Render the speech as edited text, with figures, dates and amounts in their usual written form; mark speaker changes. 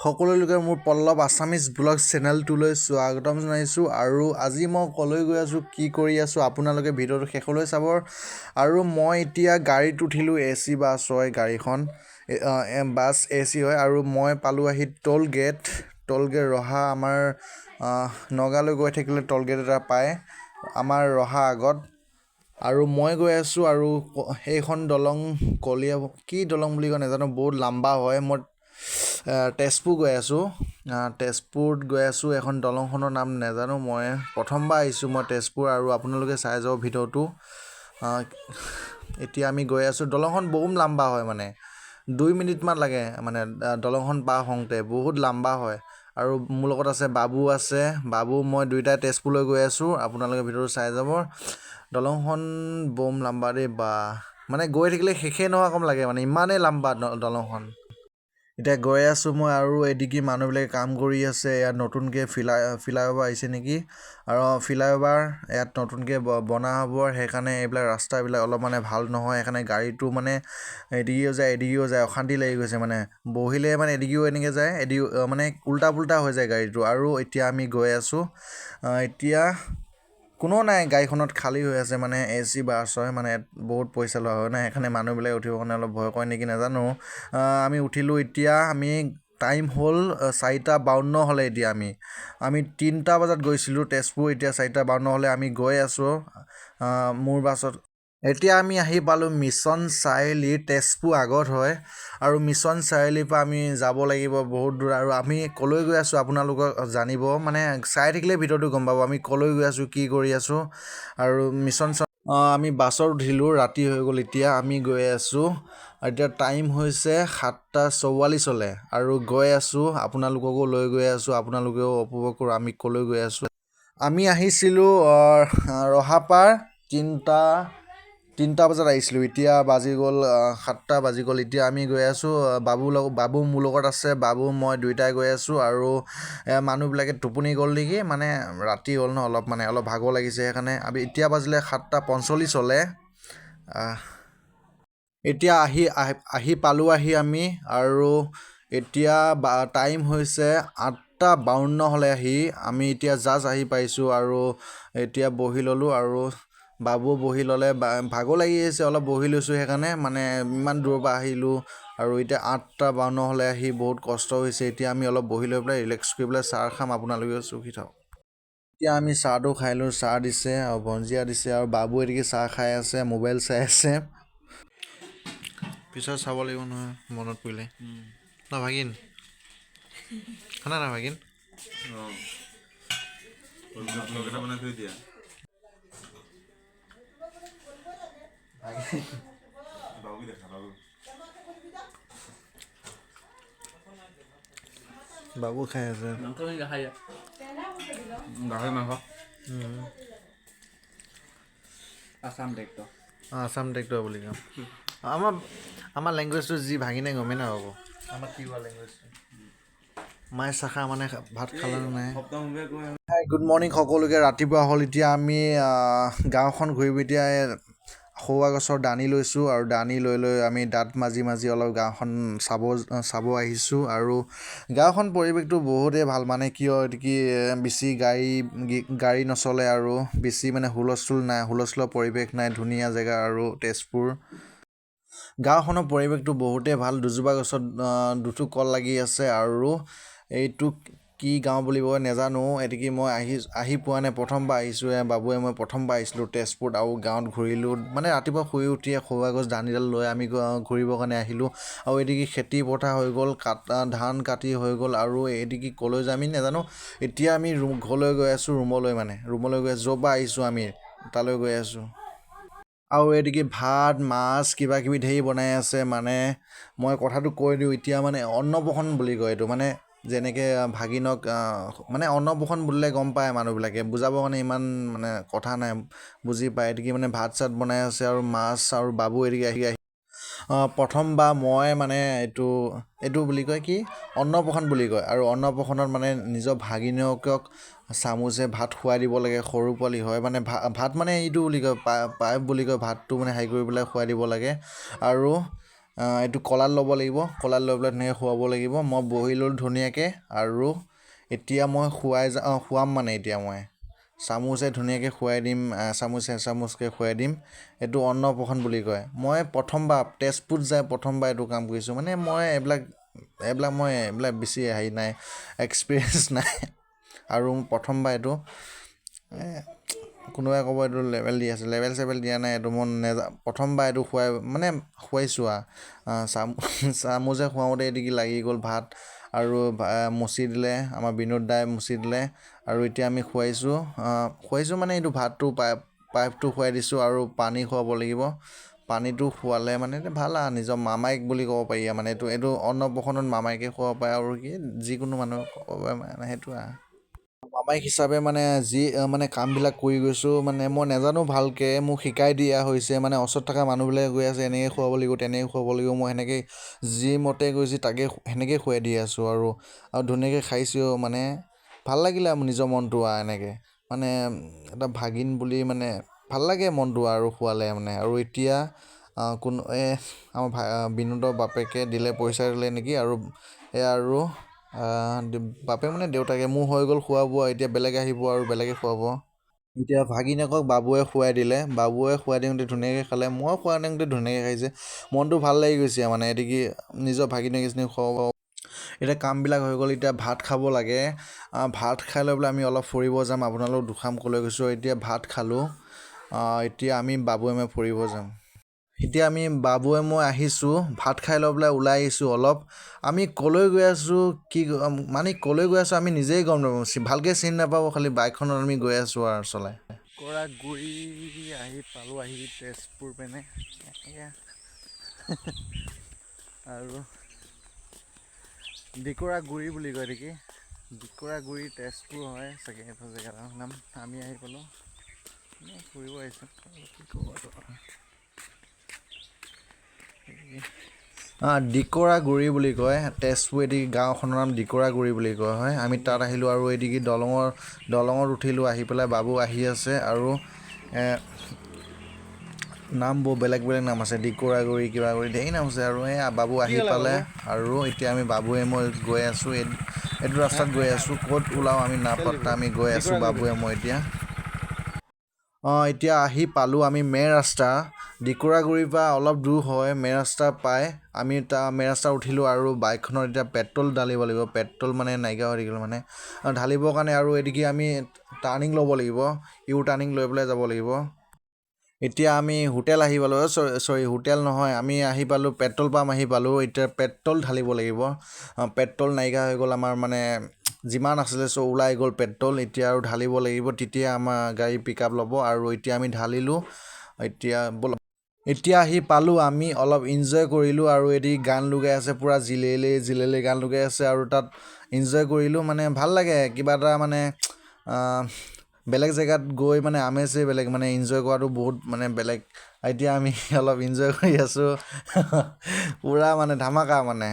Speaker 1: সকলোকে মোৰ Pallav Assamese blog চেনেলটোলৈ স্বাগতম জনাইছোঁ আৰু আজি মই কলৈ গৈ আছোঁ কি কৰি আছোঁ আপোনালোকে ভিডিঅ'টো শেষলৈ চাব আৰু মই এতিয়া গাড়ীত উঠিলোঁ AC বাছ হয় গাড়ীখন বাছ AC হয় আৰু মই পালোঁ আহি টোল গেট ৰহা আমাৰ নগাঁৱলৈ গৈ থাকিলে টোল গেট এটা পায় আমাৰ ৰহা আগত আৰু মই গৈ আছোঁ আৰু সেইখন দলং কলীয়া কি দলং বুলি কয় নাজানো বহুত লম্বা হয় মই তেজপুৰ গৈ আছোঁ তেজপুৰত গৈ আছোঁ এখন দলংখনৰ নাম নাজানো মই প্ৰথমবাৰ আহিছোঁ মই তেজপুৰ আৰু আপোনালোকে চাই যাওক ভিডিঅ'টো এতিয়া আমি গৈ আছোঁ দলংখন বহুত লম্বা হয় মানে 2 মিনিটমান লাগে মানে দলংখন পাৰ হওঁতে বহুত লম্বা হয় আৰু মোৰ লগত আছে বাবু মই দুইটাই তেজপুৰলৈ গৈ আছোঁ আপোনালোকে ভিডিঅ'টো চাই যাব দলংখন বম লম্বা দেই বা মানে গৈ থাকিলে শেষে নোহোৱা কম লাগে মানে ইমানেই লম্বা দলংখন এতিয়া গৈ আছোঁ মই আৰু এদিকে মানুহবিলাকে কাম কৰি আছে ইয়াত নতুনকৈ ফ্লাইঅভাৰ আহিছে নেকি আৰু ফ্লাইঅভাৰ ইয়াত নতুনকৈ বনা হ'ব সেইকাৰণে এইবিলাক ৰাস্তাবিলাক অলপ মানে ভাল নহয় সেইকাৰণে গাড়ীটো মানে এদিকেও যায় অশান্তি লাগি গৈছে মানে বহিলে মানে এদিকেও এনেকৈ যায় মানে উল্টা হৈ যায় গাড়ীটো আৰু এতিয়া আমি গৈ আছোঁ এতিয়া কোনো নাই গাড়ীখনত খালী হৈ আছে মানে AC বাছ হয় মানে বহুত পইচা লোৱা হয় না সেইকাৰণে মানুহবিলাকে উঠিবৰ কাৰণে অলপ ভয় কৰে নেকি নাজানো আমি উঠিলোঁ এতিয়া আমি টাইম হ'ল 4:52 হ'লে এতিয়া আমি 3টা বজাত গৈছিলোঁ তেজপুৰ এতিয়া 4:52 হ'লে আমি গৈ আছোঁ মোৰ বাছত এতিয়া আমি আহি পালোঁ মিছন চাৰিআলি তেজপুৰ আগত হয় আৰু মিছন চাৰিআলিৰ পৰা আমি যাব লাগিব বহুত দূৰ আৰু আমি কলৈ গৈ আছোঁ আপোনালোকক জানিব মানে চাই থাকিলে ভিডিঅ'টো গম পাব আমি কলৈ গৈ আছোঁ কি কৰি আছোঁ আৰু আমি বাছত উঠিলোঁ ৰাতি হৈ গ'ল এতিয়া আমি গৈ আছোঁ এতিয়া টাইম হৈছে 7:44 হ'লে আৰু গৈ আছোঁ আপোনালোককো লৈ গৈ আছোঁ আপোনালোকেও উপভোগ কৰোঁ আমি কলৈ গৈ আছোঁ আমি আহিছিলোঁ ৰহাপাৰ 3টা বজাত আহিছিলোঁ এতিয়া বাজি গ'ল 7টা বাজি গ'ল এতিয়া আমি গৈ আছোঁ বাবু মোৰ লগত আছে বাবু মই দুইটাই গৈ আছোঁ আৰু মানুহবিলাকে টোপনি গ'ল নেকি মানে ৰাতি হ'ল ন অলপ ভাগৰ লাগিছে সেইকাৰণে এতিয়া বাজিলে 7:45 হ'লে এতিয়া আহি পালোঁ আমি আৰু এতিয়া টাইম হৈছে 8:52 হ'লে আমি এতিয়া জাষ্ট আহি পাইছোঁ আৰু এতিয়া বহি ল'লোঁ আৰু বাবু বহি ল'লে ভাগৰ লাগি আছে অলপ বহি লৈছোঁ সেইকাৰণে মানে ইমান দূৰৰ পৰা আহিলোঁ আৰু এতিয়া 8:52 হ'লে বহুত কষ্ট হৈছে এতিয়া আমি অলপ বহি লৈ পেলাই ৰিলেক্স কৰি পেলাই চাহ খাম আপোনালোকে চখি থাকক এতিয়া আমি চাহটো খাই লৈ চাহ দিছে আৰু ভঞ্জিয়া দিছে আৰু বাবু এদিকে চাহ খাই আছে মোবাইল চাই আছে পিছত চাব লাগিব নহয় মনত পৰিলে না ভাগিন খানা না ভাগিন বাবু খাই আছে
Speaker 2: গাহৰি মাংস
Speaker 1: আছাম ট্ৰেক্টৰ বুলি কওঁ আমাৰ লেংগুৱেজটো যি ভাগিনে গমেই নাপাব আমাৰ কি হোৱা লেংগুৱেজটো মায়ে চাখা মানে ভাত খালানে নাই গুড মৰ্ণিং সকলোকে ৰাতিপুৱা হ'ল এতিয়া আমি গাঁওখন ঘূৰিব এতিয়া সৌৱা গছৰ দানি লৈছোঁ আৰু দানি লৈ আমি দাঁত মাজি অলপ গাঁওখন চাব আহিছোঁ আৰু গাঁওখন পৰিৱেশটো বহুতেই ভাল মানে কিয় কি বেছি গাড়ী নচলে আৰু বেছি মানে হুলস্থুলৰ পৰিৱেশ নাই ধুনীয়া জেগা আৰু তেজপুৰ গাঁওখনৰ পৰিৱেশটো বহুতেই ভাল দুজোপা গছত দুঠু কল লাগি আছে আৰু এইটো কি গাঁও বুলিব নাজানো এদিকে মই আহি পোৱা নাই প্ৰথমবাৰ আহিছোঁ বাবুৱে মই প্ৰথমবাৰ আহিছিলোঁ তেজপুৰত আৰু গাঁৱত ঘূৰিলোঁ মানে ৰাতিপুৱা শুই উঠিয়ে সৌৱা গছ দানিডাল লৈ আমি ঘূৰিবৰ কাৰণে আহিলোঁ আৰু এদিকে খেতি পথাৰ হৈ গ'ল ধান কাটি হৈ গ'ল আৰু এদিকে ক'লৈ যাম আমি নাজানো এতিয়া আমি ঘৰলৈ গৈ আছোঁ ৰুমলৈ গৈ আছোঁ য'ৰ পৰা আহিছোঁ আমি তালৈ গৈ আছোঁ আৰু এদিকে ভাত মাছ কিবা কিবি ধেৰ বনাই আছে মানে মই কথাটো কৈ দিওঁ এতিয়া মানে অন্নপ্ৰসন বুলি কয় এইটো মানে যেনেকৈ ভাগিনক মানে অন্নপ্ৰসন বুলিলে গম পায় মানুহবিলাকে বুজাবৰ কাৰণে ইমান মানে কথা নাই বুজি পায় এদিকে মানে ভাত চাত বনাই আছে আৰু মাছ আৰু বাবু এদিকে আহি প্ৰথমবাৰ মই মানে এইটো বুলি কয় কি অন্নপ্ৰসন্ন বুলি কয় আৰু অন্নপ্ৰসন্নত মানে নিজৰ ভাগিনীয়েকক চামুচে ভাত খুৱাই দিব লাগে সৰু পোৱালি হয় মানে ভাত মানে এইটো বুলি কয় পায়স বুলি কয় ভাতটো মানে হেৰি কৰি পেলাই খুৱাই দিব লাগে আৰু এইটো কলাত ল'ব লাগিব কলাত লৈ পেলাই ধুনীয়াকৈ খুৱাব লাগিব মই বহি ল'লোঁ ধুনীয়াকৈ আৰু এতিয়া মই খুৱাম মানে এতিয়া মই চামুচে ধুনীয়াকৈ খুৱাই দিম এচামুচকৈ খুৱাই দিম এইটো অন্নপ্ৰসন্ন বুলি কয় মই প্ৰথমবাৰ তেজপুৰত যায় প্ৰথমবাৰ এইটো কাম কৰিছোঁ মানে মই এইবিলাক বেছি হেৰি নাই এক্সপিৰিয়েঞ্চ নাই আৰু প্ৰথমবাৰ এইটো কোনোবাই ক'ব এইটো লেভেল দি আছে লেভেল চেভেল দিয়া নাই এইটো মই প্ৰথমবাৰ এইটো খুৱাইছোঁ চামুচে খুৱাওঁতে এদিকি লাগি গ'ল ভাত আৰু মচি দিলে আমাৰ বিনোদ দাই মচি দিলে আৰু এতিয়া আমি খুৱাইছোঁ মানে এইটো ভাতটো পাইপটো খুৱাই দিছোঁ আৰু পানী খুৱাব লাগিব পানীটো খোৱালে মানে ভাল আৰু নিজৰ মামাইক বুলি ক'ব পাৰি মানে এইটো অন্নপ্ৰসন্নত মামাইকে খুৱাব পাৰে আৰু কি যিকোনো মানুহে ক'ব পাৰে মানে সেইটো মামাইক হিচাপে মানে মানে কামবিলাক কৰি গৈছোঁ মানে মই নাজানো ভালকৈ মোক শিকাই দিয়া হৈছে মানে ওচৰত থকা মানুহবিলাকে কৈ আছে এনেকৈ খুৱাব লাগিব তেনেকৈ খুৱাব লাগিব মই সেনেকৈ যি মতে গৈছোঁ তাকে সেনেকৈ খুৱাই দি আছোঁ আৰু ধুনীয়াকৈ খাইছোঁ মানে ভাল লাগিলে নিজৰ মনটো এনেকৈ মানে এটা ভাগিন বুলি মানে ভাল লাগে মনটো আৰু খোৱালে মানে আৰু এতিয়া আমাৰ বিনোদৰ বাপেকে পইচা দিলে নেকি আৰু আৰু বাপেক মানে দেউতাকে মোৰ হৈ গ'ল খোৱা বোৱা এতিয়া বেলেগ আহিব আৰু বেলেগে খুৱাব এতিয়া ভাগিনীয়েকক বাবুৱে খুৱাই দিলে বাবুৱে খুৱাই দিওঁতে ধুনীয়াকৈ খালে মই খুৱাই দিওঁতে ধুনীয়াকৈ খাইছে মনটো ভাল লাগি গৈছে মানে এদিকে নিজৰ ভাগিনীয়েক এজনী খুৱাব এতিয়া কামবিলাক হৈ গ'ল এতিয়া ভাত খাব লাগে ভাত খাই লৈ পেলাই আমি অলপ ফুৰিব যাম আপোনালোক দুখাম ক'লৈ গৈছোঁ এতিয়া ভাত খালোঁ এতিয়া আমি বাবুৱে মই ফুৰিব যাম এতিয়া আমি বাবুৱে মই আহিছোঁ ভাত খাই লৈ পেলাই ওলাই আহিছোঁ অলপ আমি ক'লৈ গৈ আছোঁ ক'লৈ গৈ আছোঁ আমি নিজেই গম নাপাওঁ ভালকৈ চিনি নাপাব খালি বাইকখনত আমি গৈ আছোঁ আৰু চলাই গুৰি আহি তেজপুৰ পেনে আৰু গুৰি বুলি কয় নেকি গুৰি তেজপুৰ হয় চাগে এইটো জেগাৰ নাম আমি আহি পালোঁ ফুৰিব আহিছোঁ কি ক'ব গুৰি বুলি কয় তেজপুৰ এদিকে গাঁওখনৰ নাম গুৰি বুলি কয় হয় আমি তাত আহিলোঁ আৰু এদিকে দলঙত উঠিলোঁ আহি পেলাই বাবু আহি আছে আৰু নামবোৰ বেলেগ নাম আছে গুৰি কিবা কৰি ধেৰ নাম আছে আৰু বাবু আহি পালে আৰু এতিয়া আমি বাবুৱে মই গৈ আছোঁ এইটো ৰাস্তাত গৈ আছোঁ ক'ত ওলাওঁ আমি নাপাত্তা আমি গৈ আছোঁ বাবুৱে মই এতিয়া আহি পালোঁ আমি মেইন ৰাস্তা গুৰিৰ পৰা অলপ দূৰ হয় মেইন ৰাস্তা পাই আমি মেইন ৰাস্তা উঠিলোঁ আৰু বাইকখনত এতিয়া পেট্ৰল ঢালিব লাগিব পেট্ৰল মানে নাইকিয়া হৈ থাকিল মানে ঢালিবৰ কাৰণে আৰু এদিকে আমি টাৰ্ণিং ল'ব লাগিব টাৰ্ণিং লৈ পেলাই যাব লাগিব এতিয়া আমি হোটেল আহি পালোঁ হোটেল নহয় আমি আহি পালোঁ পেট্ৰল পাম্প আহি পালোঁ এতিয়া পেট্ৰল ঢালিব লাগিব পেট্ৰল নাইকিয়া হৈ গ'ল আমাৰ মানে যিমান আছিলে ওলাই গ'ল পেট্ৰল এতিয়া আৰু ঢালিব লাগিব তেতিয়া আমাৰ গাড়ী পিক আপ ল'ব আৰু এতিয়া আমি ঢালিলোঁ এতিয়া আহি পালোঁ আমি অলপ ইনজয় কৰিলোঁ আৰু এটি গান লগাই আছে পূৰা জিলেলে গান লগাই আছে আৰু তাত ইনজয় কৰিলোঁ মানে ভাল লাগে কিবা এটা মানে বেলেগ জেগাত গৈ মানে আমেজেই বেলেগ মানে ইনজয় কৰাটো বহুত মানে বেলেগ এতিয়া আমি অলপ ইনজয় কৰি আছোঁ পূৰা মানে ধামাকা মানে